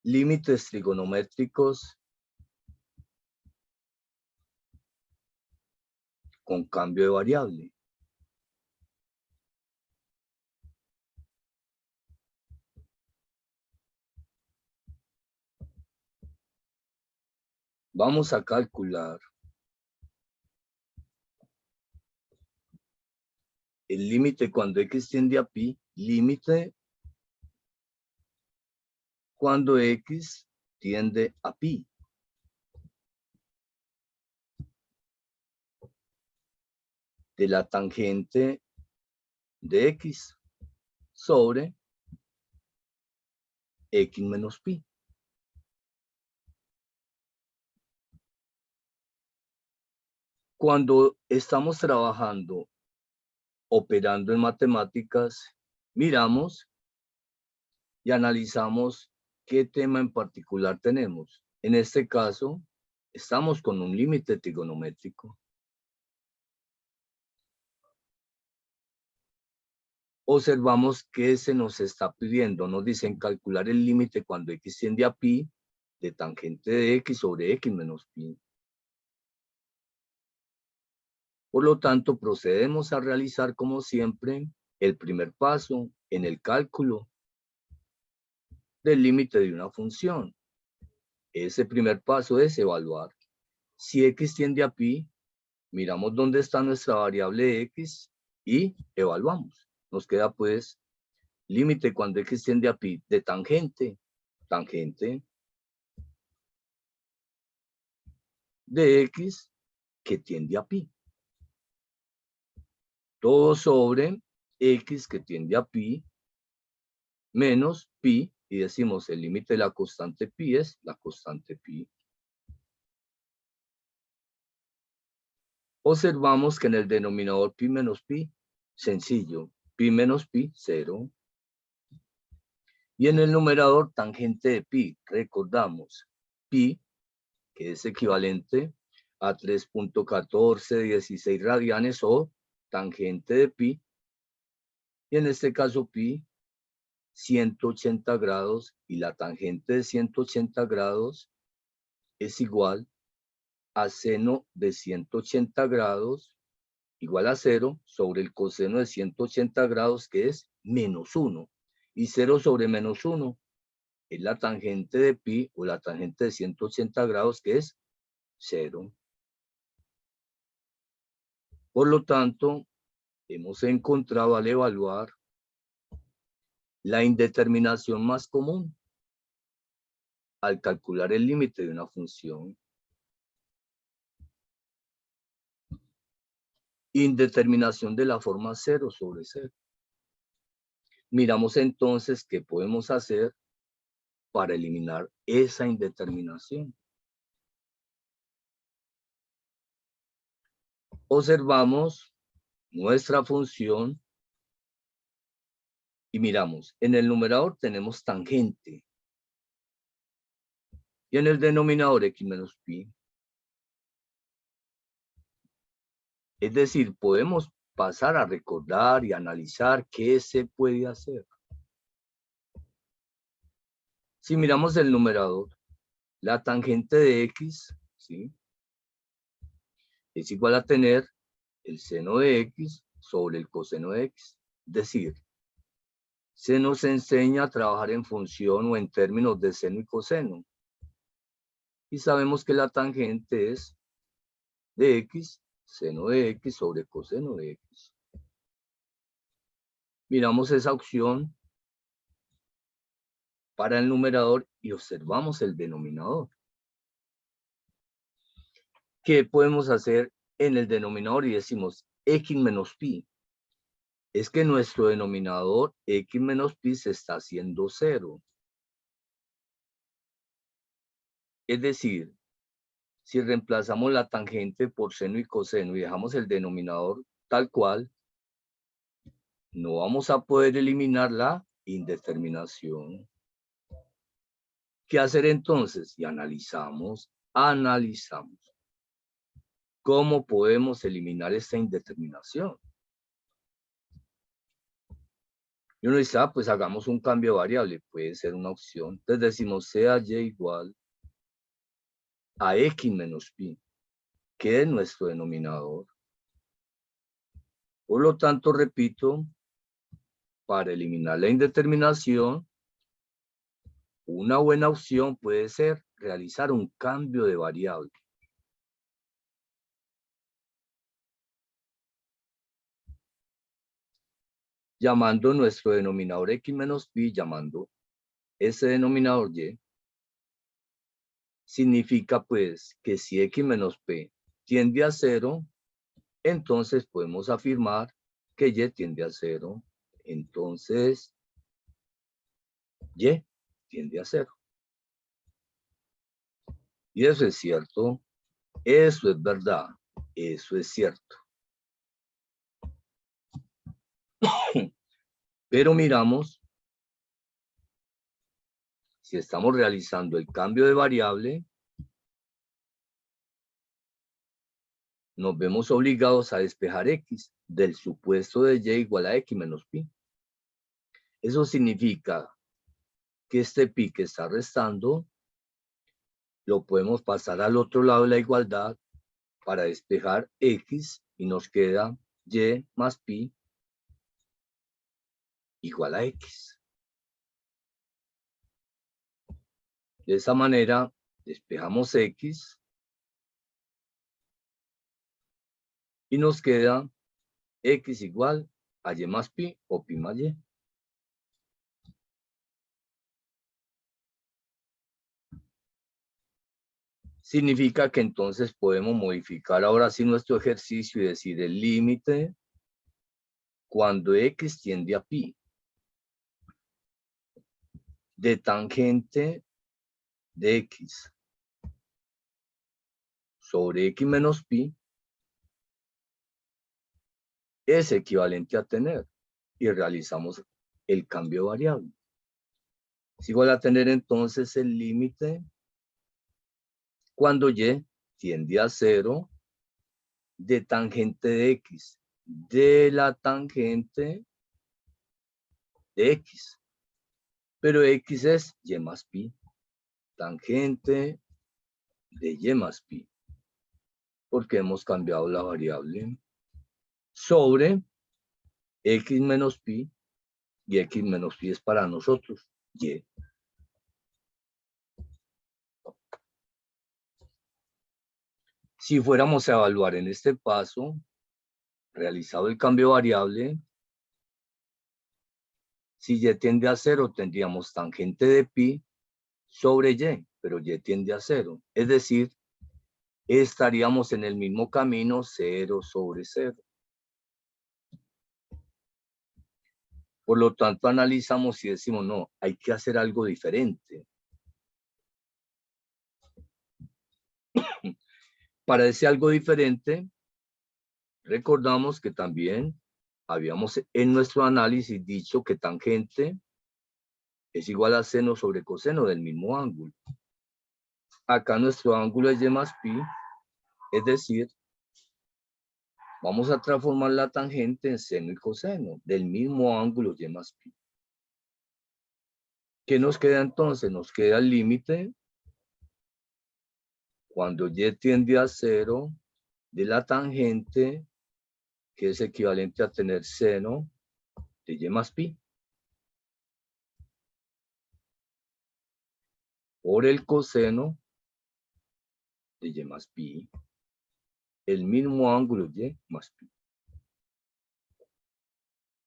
límites trigonométricos con cambio de variable. Vamos a calcular el límite cuando x tiende a pi, límite cuando x tiende a pi. De la tangente de x sobre x menos pi. Cuando estamos trabajando, operando en matemáticas, miramos y analizamos qué tema en particular tenemos. En este caso, estamos con un límite trigonométrico. Observamos que se nos está pidiendo, nos dicen calcular el límite cuando x tiende a pi de tangente de x sobre x menos pi. Por lo tanto, procedemos a realizar, como siempre, el primer paso en el cálculo del límite de una función. Ese primer paso es evaluar. Si x tiende a pi, miramos dónde está nuestra variable x y evaluamos. Nos queda pues límite cuando x tiende a pi de tangente de x que tiende a pi. Todo sobre x que tiende a pi menos pi, y decimos el límite de la constante pi es la constante pi. Observamos que en el denominador pi menos pi, sencillo, pi menos pi, 0. Y en el numerador tangente de pi, recordamos, pi, que es equivalente a 3.1416 radianes o tangente de pi, y en este caso pi, 180 grados, y la tangente de 180 grados es igual a seno de 180 grados igual a 0 sobre el coseno de 180 grados, que es menos 1. Y 0 sobre menos 1 es la tangente de pi o la tangente de 180 grados, que es 0. Por lo tanto, hemos encontrado al evaluar la indeterminación más común al calcular el límite de una función. Indeterminación de la forma 0 sobre 0. Miramos entonces qué podemos hacer para eliminar esa indeterminación. Observamos nuestra función y miramos, en el numerador tenemos tangente y en el denominador x menos pi. Es decir, podemos pasar a recordar y analizar qué se puede hacer. Si miramos el numerador, la tangente de x, ¿sí?, es igual a tener el seno de x sobre el coseno de x. Es decir, se nos enseña a trabajar en función o en términos de seno y coseno. Y sabemos que la tangente es de x, seno de x sobre coseno de x. Miramos esa opción para el numerador y observamos el denominador. ¿Qué podemos hacer en el denominador? Y decimos x menos pi. Es que nuestro denominador x menos pi se está haciendo 0. Es decir, si reemplazamos la tangente por seno y coseno y dejamos el denominador tal cual, no vamos a poder eliminar la indeterminación. ¿Qué hacer entonces? Y analizamos. ¿Cómo podemos eliminar esta indeterminación? Y uno dice, pues hagamos un cambio de variable. Puede ser una opción. Entonces decimos, sea y igual a x menos pi, que es nuestro denominador. Por lo tanto, repito, para eliminar la indeterminación, una buena opción puede ser realizar un cambio de variable. Llamando nuestro denominador x menos pi, llamando ese denominador y, significa pues que si x menos p tiende a 0, entonces podemos afirmar que y tiende a 0. Entonces, y tiende a 0. Y eso es cierto, eso es verdad, eso es cierto. Pero miramos, si estamos realizando el cambio de variable, nos vemos obligados a despejar x del supuesto de y igual a x menos pi. Eso significa que este pi que está restando lo podemos pasar al otro lado de la igualdad para despejar x y nos queda y más pi igual a x. De esa manera despejamos x y nos queda x igual a y más pi o pi más y. Significa que entonces podemos modificar ahora sí nuestro ejercicio y decir el límite cuando x tiende a pi de tangente de x sobre x menos pi es equivalente a tener, y realizamos el cambio de variable. Es igual a tener entonces el límite cuando y tiende a 0 de tangente de x, de la tangente de x. Pero x es y más pi, tangente de y más pi, porque hemos cambiado la variable, sobre x menos pi, y x menos pi es para nosotros y. Si fuéramos a evaluar en este paso, realizado el cambio variable, si y tiende a 0, tendríamos tangente de pi sobre y, pero y tiende a 0. Es decir, estaríamos en el mismo camino 0 sobre 0. Por lo tanto, analizamos y decimos, no, hay que hacer algo diferente. Para ese algo diferente, recordamos que también habíamos en nuestro análisis dicho que tangente es igual a seno sobre coseno del mismo ángulo. Acá nuestro ángulo es y más pi, es decir, vamos a transformar la tangente en seno y coseno del mismo ángulo y más pi. ¿Qué nos queda entonces? Nos queda el límite cuando y tiende a 0 de la tangente, que es equivalente a tener seno de y más pi, por el coseno de y más pi, el mismo ángulo y más pi.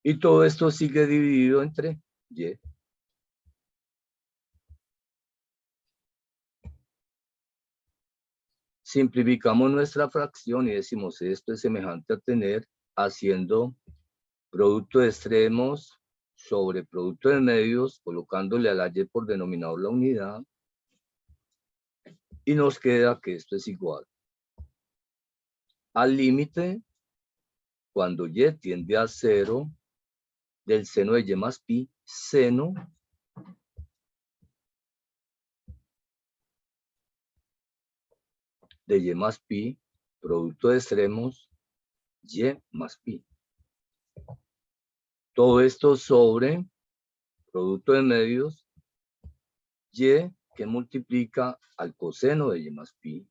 Y todo esto sigue dividido entre y. Simplificamos nuestra fracción y decimos esto es semejante a tener haciendo producto de extremos sobre producto de medios, colocándole a la y por denominador la unidad, y nos queda que esto es igual al límite cuando y tiende a 0 del seno de y más pi, seno de y más pi, producto de extremos, y más pi. Todo esto sobre producto de medios y que multiplica al coseno de y más pi.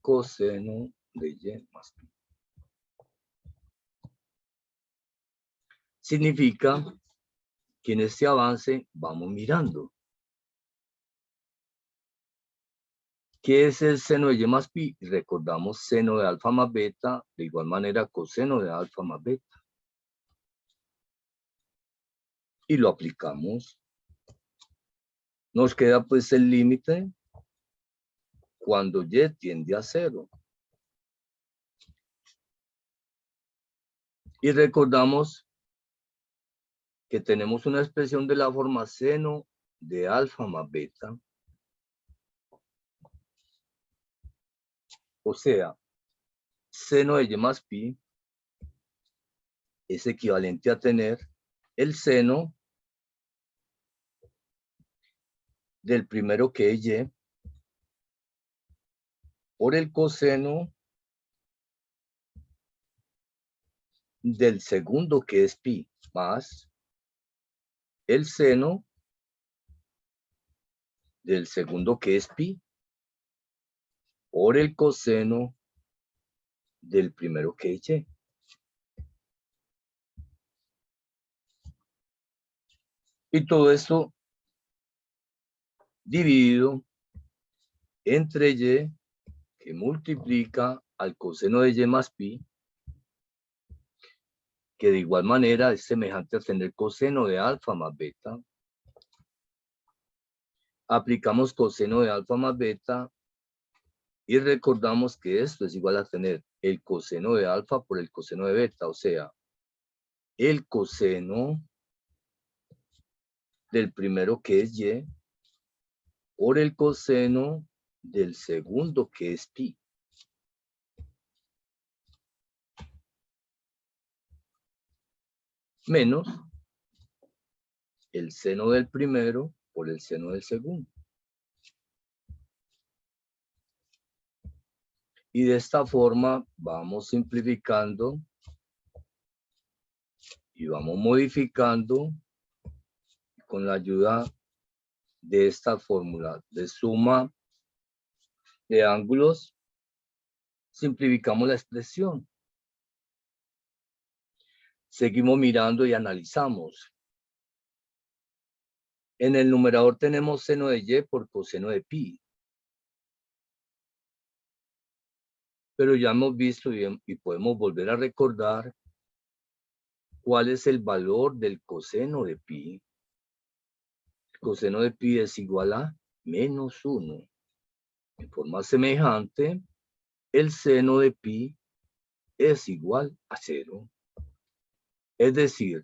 Coseno de y más pi. Significa que en este avance vamos mirando. ¿Qué es el seno de y más pi? Recordamos seno de alfa más beta, de igual manera coseno de alfa más beta. Y lo aplicamos. Nos queda pues el límite cuando y tiende a 0. Y recordamos que tenemos una expresión de la forma seno de alfa más beta. O sea, seno de y más pi es equivalente a tener el seno del primero que es y por el coseno del segundo que es pi más el seno del segundo que es pi por el coseno del primero que es y. Y todo esto dividido entre y que multiplica al coseno de y más pi, que de igual manera es semejante a tener coseno de alfa más beta. Aplicamos coseno de alfa más beta y recordamos que esto es igual a tener el coseno de alfa por el coseno de beta, o sea, el coseno del primero que es y por el coseno del segundo que es pi. Menos el seno del primero por el seno del segundo. Y de esta forma vamos simplificando y vamos modificando con la ayuda de esta fórmula de suma de ángulos. Simplificamos la expresión. Seguimos mirando y analizamos. En el numerador tenemos seno de y por coseno de pi. Pero ya hemos visto y podemos volver a recordar cuál es el valor del coseno de pi. El coseno de pi es igual a menos 1. En forma semejante, el seno de pi es igual a 0. Es decir,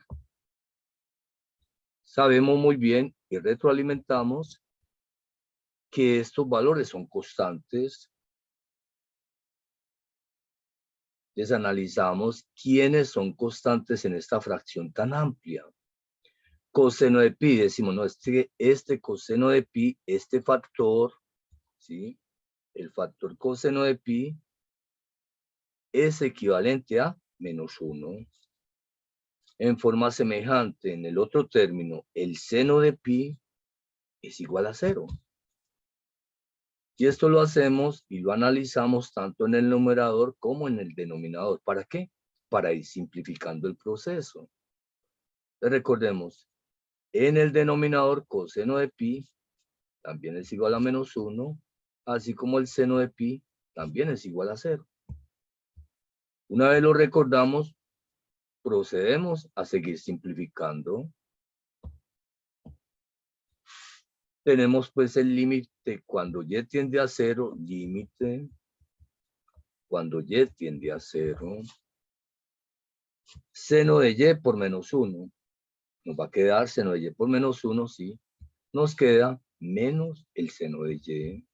sabemos muy bien y retroalimentamos que estos valores son constantes. Entonces analizamos quiénes son constantes en esta fracción tan amplia. Coseno de pi, decimos, no, este coseno de pi, este factor, ¿sí? El factor coseno de pi es equivalente a menos 1. En forma semejante, en el otro término, el seno de pi es igual a 0. Y esto lo hacemos y lo analizamos tanto en el numerador como en el denominador. ¿Para qué? Para ir simplificando el proceso. Recordemos, en el denominador coseno de pi también es igual a menos 1, así como el seno de pi también es igual a 0. Una vez lo recordamos, procedemos a seguir simplificando. Tenemos pues el límite cuando y tiende a 0, límite cuando y tiende a 0. Seno de y por menos 1. Nos va a quedar seno de y por menos 1, sí. Nos queda menos el seno de y.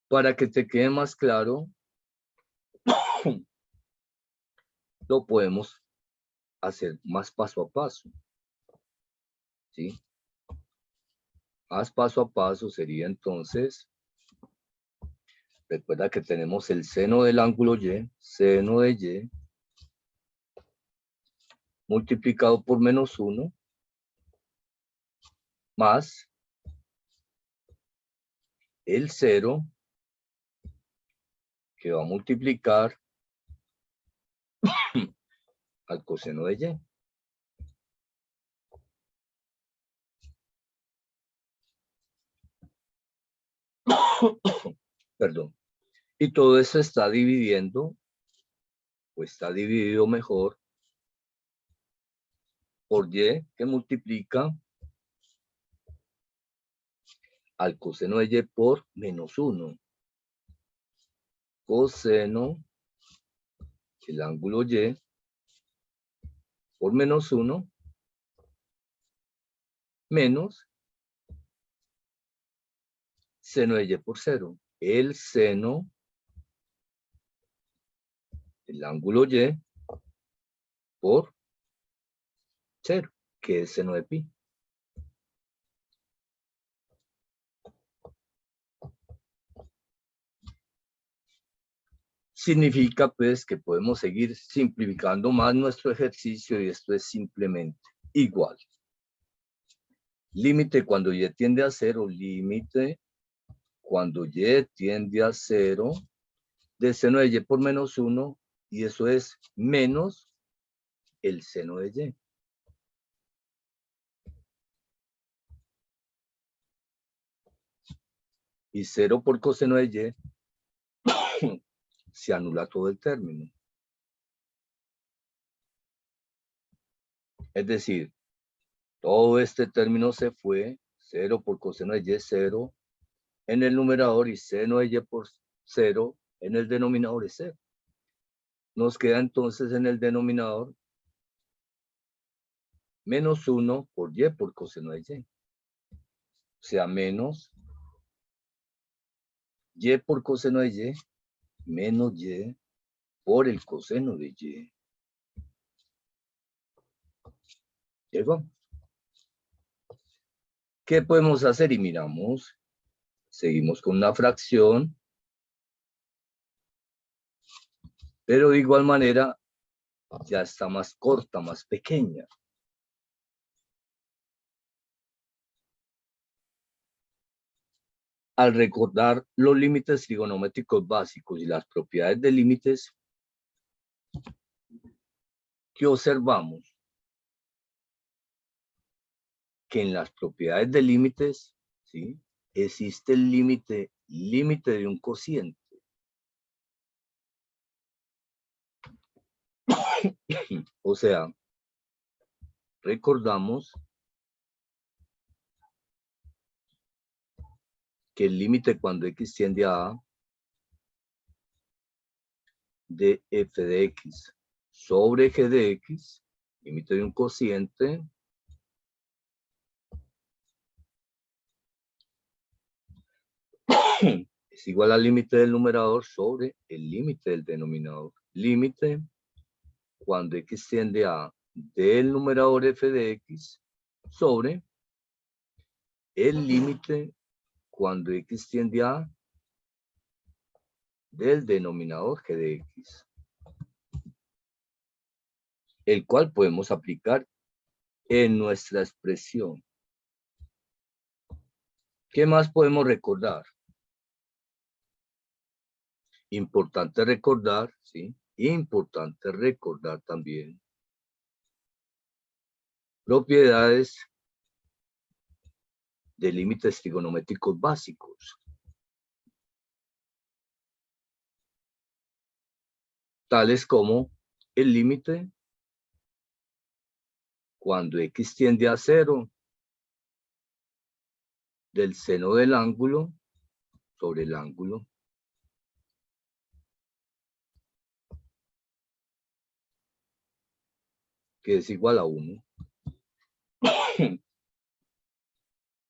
Para que te quede más claro, lo podemos hacer más paso a paso. ¿Sí? Más paso a paso sería entonces Recuerda que tenemos el seno del ángulo Y, seno de Y, multiplicado por -1, más el 0, que va a multiplicar al coseno de Y. Perdón. Y todo eso está dividiendo, o está dividido mejor, por Y, que multiplica al coseno de Y por -1. Coseno del ángulo Y por -1 menos seno de Y por 0. El seno del ángulo Y por 0, que es seno de pi. Significa pues que podemos seguir simplificando más nuestro ejercicio y esto es simplemente igual. Límite cuando Y tiende a 0, límite cuando Y tiende a 0 de seno de Y por -1 y eso es menos el seno de Y. Y 0 por coseno de Y se anula todo el término. Es decir, todo este término se fue, 0 por coseno de Y, 0 en el numerador y seno de Y por 0 en el denominador es 0. Nos queda entonces en el denominador -1 por Y por coseno de Y. O sea, menos Y por coseno de Y menos Y por el coseno de Y. ¿Llegó? ¿Qué podemos hacer? Y miramos, seguimos con una fracción, pero de igual manera ya está más corta, más pequeña. Al recordar los límites trigonométricos básicos y las propiedades de límites, ¿qué observamos? Que en las propiedades de límites, ¿sí?, existe el límite de un cociente. O sea, recordamos que el límite cuando x tiende a de f de x sobre g de x, límite de un cociente, es igual al límite del numerador sobre el límite del denominador. Límite cuando x tiende a del numerador f de x sobre el límite cuando x tiende a del denominador g de x, el cual podemos aplicar en nuestra expresión. ¿Qué más podemos recordar? Importante recordar, ¿sí? Importante recordar también propiedades de límites trigonométricos básicos, tales como el límite cuando x tiende a 0 del seno del ángulo sobre el ángulo, que es igual a 1.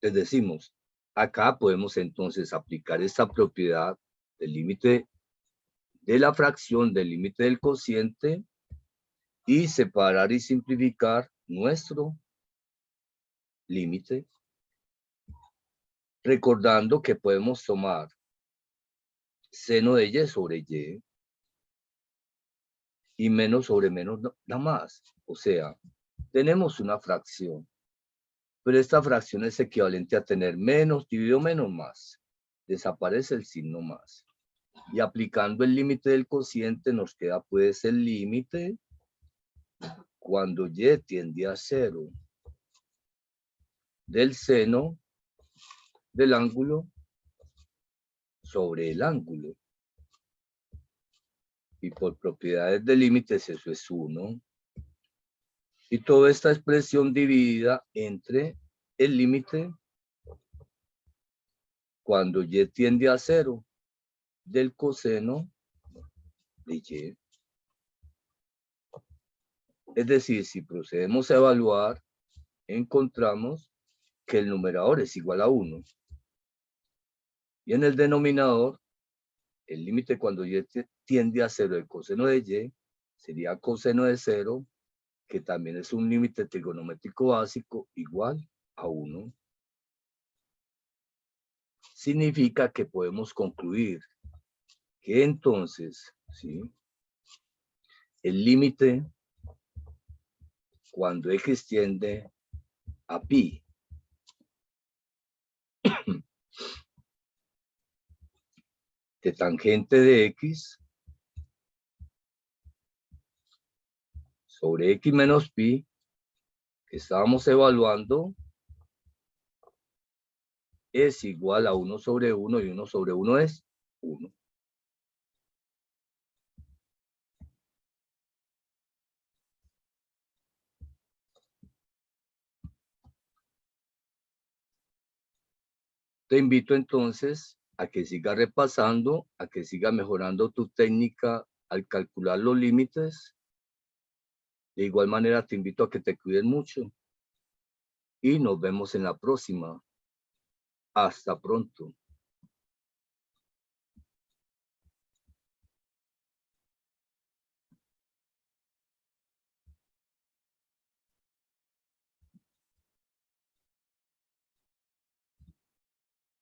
Les decimos, acá podemos entonces aplicar esta propiedad del límite de la fracción, del límite del cociente, y separar y simplificar nuestro límite, recordando que podemos tomar seno de y sobre y menos sobre menos da más. O sea, tenemos una fracción, pero esta fracción es equivalente a tener menos dividido menos más. Desaparece el signo más. Y aplicando el límite del cociente nos queda pues el límite cuando y tiende a 0 del seno del ángulo sobre el ángulo. Y por propiedades de límites eso es 1. Y toda esta expresión dividida entre el límite cuando y tiende a 0 del coseno de y. Es decir, si procedemos a evaluar, encontramos que el numerador es igual a 1. Y en el denominador, el límite cuando y tiende a 0 del coseno de y sería coseno de 0, que también es un límite trigonométrico básico igual a 1. Significa que podemos concluir que entonces, ¿sí?, el límite cuando x tiende a pi de tangente de x sobre x menos pi que estábamos evaluando es igual a 1 sobre 1 y 1 sobre 1 es 1. Te invito entonces a que sigas repasando, a que sigas mejorando tu técnica al calcular los límites. De igual manera te invito a que te cuides mucho y nos vemos en la próxima. Hasta pronto.